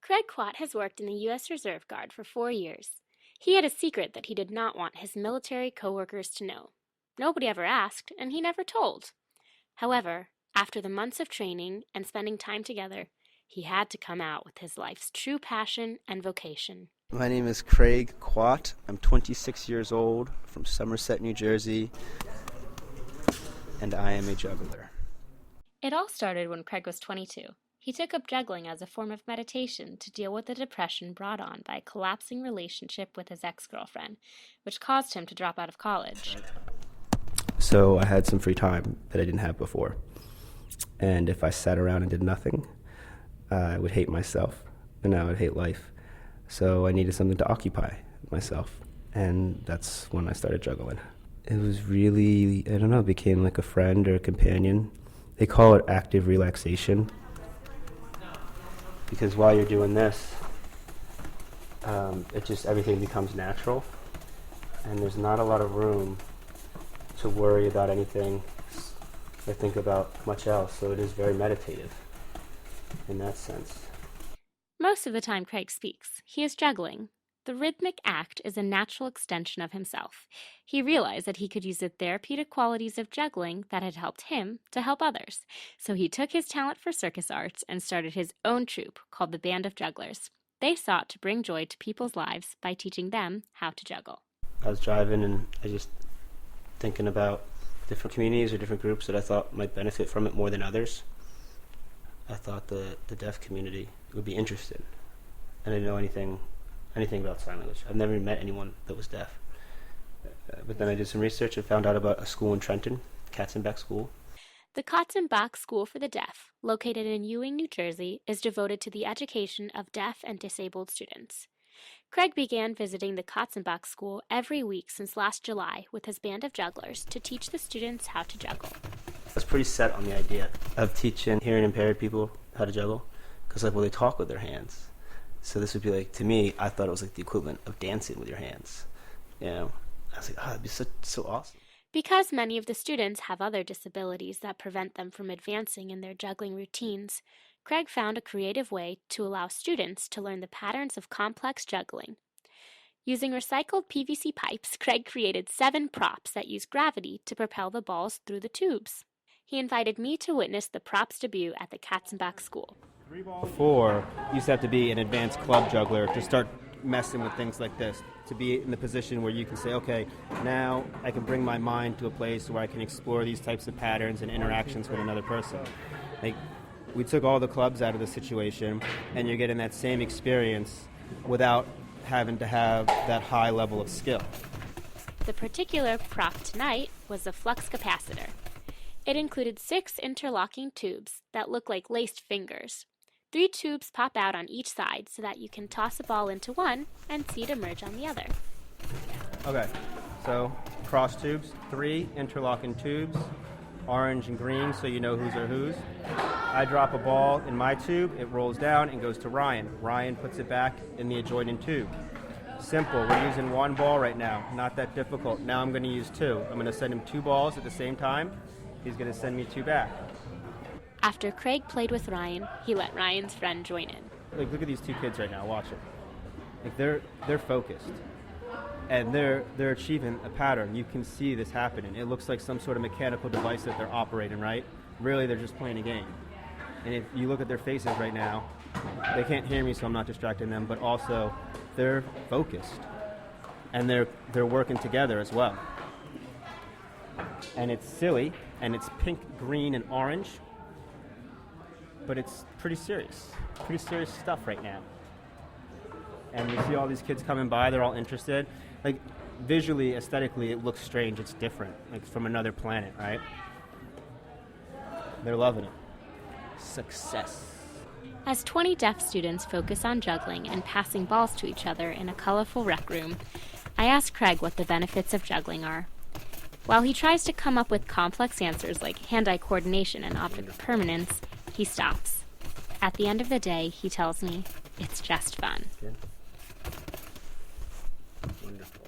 Craig Quat has worked in the U.S. Reserve Guard for 4 years. He had a secret that he did not want his military coworkers to know. Nobody ever asked, and he never told. However, after the months of training and spending time together, he had to come out with his life's true passion and vocation. My name is Craig Quat. I'm 26 years old, from Somerset, New Jersey, and I am a juggler. It all started when Craig was 22. He took up juggling as a form of meditation to deal with the depression brought on by a collapsing relationship with his ex-girlfriend, which caused him to drop out of college. So I had some free time that I didn't have before. And if I sat around and did nothing, I would hate myself, and I would hate life. So I needed something to occupy myself, and that's when I started juggling. It was really, it became like a friend or a companion. They call it active relaxation, because while you're doing this, everything becomes natural, and there's not a lot of room to worry about anything or think about much else, so it is very meditative in that sense. Most of the time Craig speaks, he is juggling. The rhythmic act is a natural extension of himself. He realized that he could use the therapeutic qualities of juggling that had helped him to help others. So he took his talent for circus arts and started his own troupe called the Band of Jugglers. They sought to bring joy to people's lives by teaching them how to juggle. I was driving and I just thinking about different communities or different groups that I thought might benefit from it more than others. I thought the deaf community would be interested. I didn't know anything about sign language. I've never met anyone that was deaf. But then I did some research and found out about a school in Trenton, Katzenbach School. The Katzenbach School for the Deaf, located in Ewing, New Jersey, is devoted to the education of deaf and disabled students. Craig began visiting the Katzenbach School every week since last July with his band of jugglers to teach the students how to juggle. I was pretty set on the idea of teaching hearing impaired people how to juggle, because they talk with their hands. So this would be like, to me, I thought it was like the equivalent of dancing with your hands. I was like, that'd be so awesome. Because many of the students have other disabilities that prevent them from advancing in their juggling routines, Craig found a creative way to allow students to learn the patterns of complex juggling. Using recycled PVC pipes, Craig created 7 props that use gravity to propel the balls through the tubes. He invited me to witness the props debut at the Katzenbach School. Before, you used to have to be an advanced club juggler to start messing with things like this, to be in the position where you can say, okay, now I can bring my mind to a place where I can explore these types of patterns and interactions with another person. We took all the clubs out of the situation, and you're getting that same experience without having to have that high level of skill. The particular prop tonight was the flux capacitor. It included 6 interlocking tubes that look like laced fingers. 3 tubes pop out on each side so that you can toss a ball into one and see it emerge on the other. Okay, so cross tubes, 3 interlocking tubes, orange and green so you know whose are whose. I drop a ball in my tube, it rolls down and goes to Ryan. Ryan puts it back in the adjoining tube. Simple, we're using 1 ball right now, not that difficult. Now I'm going to use 2. I'm going to send him 2 balls at the same time. He's going to send me 2 back. After Craig played with Ryan, he let Ryan's friend join in. Look at these 2 kids right now, watch it. They're focused. And they're achieving a pattern. You can see this happening. It looks like some sort of mechanical device that they're operating, right? Really, they're just playing a game. And if you look at their faces right now, they can't hear me, so I'm not distracting them, but also they're focused. And they're working together as well. And it's silly, and it's pink, green, and orange, but it's pretty serious stuff right now. And you see all these kids coming by, they're all interested. Visually, aesthetically, it looks strange, it's different, from another planet, right? They're loving it. Success. As 20 deaf students focus on juggling and passing balls to each other in a colorful rec room, I asked Craig what the benefits of juggling are. While he tries to come up with complex answers like hand-eye coordination and object permanence, he stops. At the end of the day, he tells me, it's just fun. Good. Wonderful.